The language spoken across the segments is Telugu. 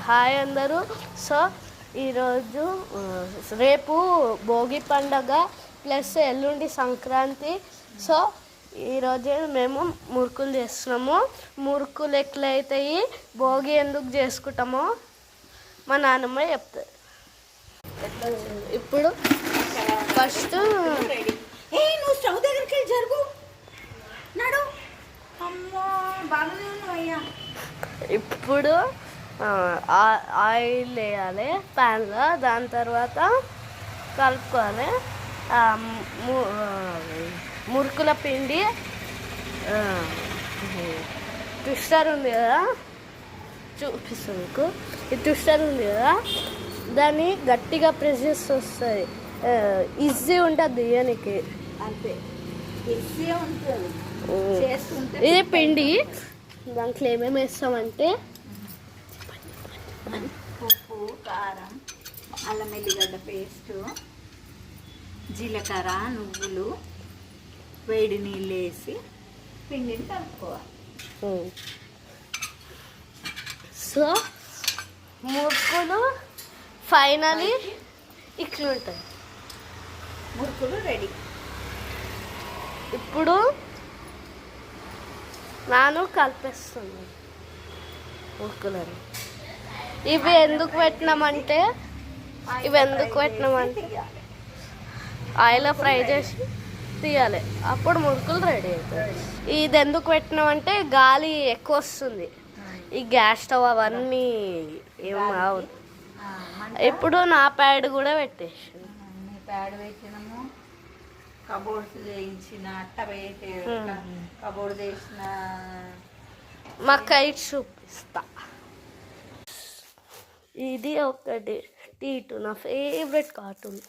హాయ్ అందరూ. సో ఈరోజు రేపు భోగి పండగ ప్లస్ ఎల్లుండి సంక్రాంతి. సో ఈరోజే మేము మురుకులు చేస్తున్నాము. మురుకులు ఎట్లయితాయి, భోగి ఎందుకు చేసుకుంటామో మా నాన్నమ్మ చెప్తుంది. ఇప్పుడు ఫస్ట్ నువ్వు స్టవ్ దగ్గరికి వెళ్ళి జరుగు నాడు. అమ్మో బాగానే ఉన్నావయ్యా. ఇప్పుడు ఆయిల్ వేయాలి ప్యాన్లో. దాని తర్వాత కలుపుకోవాలి. మురుకుల పిండి ట్విస్టర్ ఉంది కదా, చూపిస్తాను మీకు. ఈ ట్విస్టర్ ఉంది కదా, దాన్ని గట్టిగా ప్రెస్ చేస్తే వస్తుంది. ఈజీ ఉంటుంది తీయనికి, అంతే ఈజీ ఉంటుంది. ఇది పిండి. దాంట్లో ఏమేమి వేస్తామంటే ఉప్పు, కారం, అల్లం ఎల్లిగడ్డ పేస్టు, జీలకర్ర, నువ్వులు, వేడి నీళ్ళు వేసి పిండిని కలుపుకోవాలి. సో మురుకులు ఫైనలీ ఇట్లా ఉంటాయి. మురుకులు రెడీ. ఇప్పుడు నాను కలిపేస్తుంది మురుకులని. ఇవి ఎందుకు పెట్టినామంటే ఆయిల్లో ఫ్రై చేసి తీయాలి, అప్పుడు మురుకులు రెడీ అవుతాయి. ఇది ఎందుకు పెట్టినామంటే గాలి ఎక్కువ వస్తుంది, ఈ గ్యాస్ స్టవ్ అవన్నీ ఏం రావు. ఇప్పుడు నా ప్యాడ్ కూడా పెట్టేసి ప్యాడ్ వేసినాము. కబోర్డ్స్ చేయించిన అట్ట వేసి కబోర్డ్ చేసిన మా కైట్ చూపిస్తా. ఇది ఒకటి టీటు, నా ఫేవరెట్ కార్టూన్.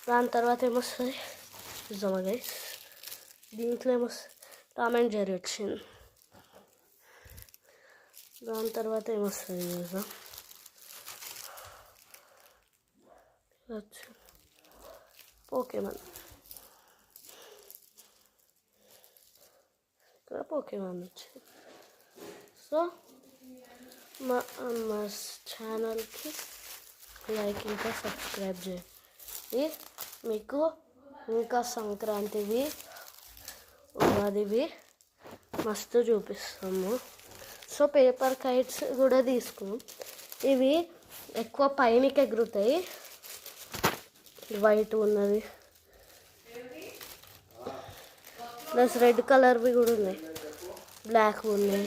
దాని తర్వాత ఏమొస్తుంది చూద్దామా గైస్. దీంట్లో ఏమొస్తుంది, టామ్ అండ్ జెర్రీ వచ్చింది. దాని తర్వాత ఏమొస్తుంది చూద్దాం. పోకేమాన్, ఇక్కడ పోకేమాన్ వచ్చింది. సో మా ఛానల్కి లైక్ ఇంకా సబ్స్క్రైబ్ చేయండి. మీకు ఇంకా సంక్రాంతివి, ఉగాదివి మస్తు చూపిస్తాము. సో పేపర్ కైట్స్ కూడా తీసుకున్నాం. ఇవి ఎక్కువ పైనకి ఎగురుతాయి. వైట్ ఉన్నది ప్లస్ రెడ్ కలర్వి కూడా ఉన్నాయి, బ్లాక్ ఉన్నాయి.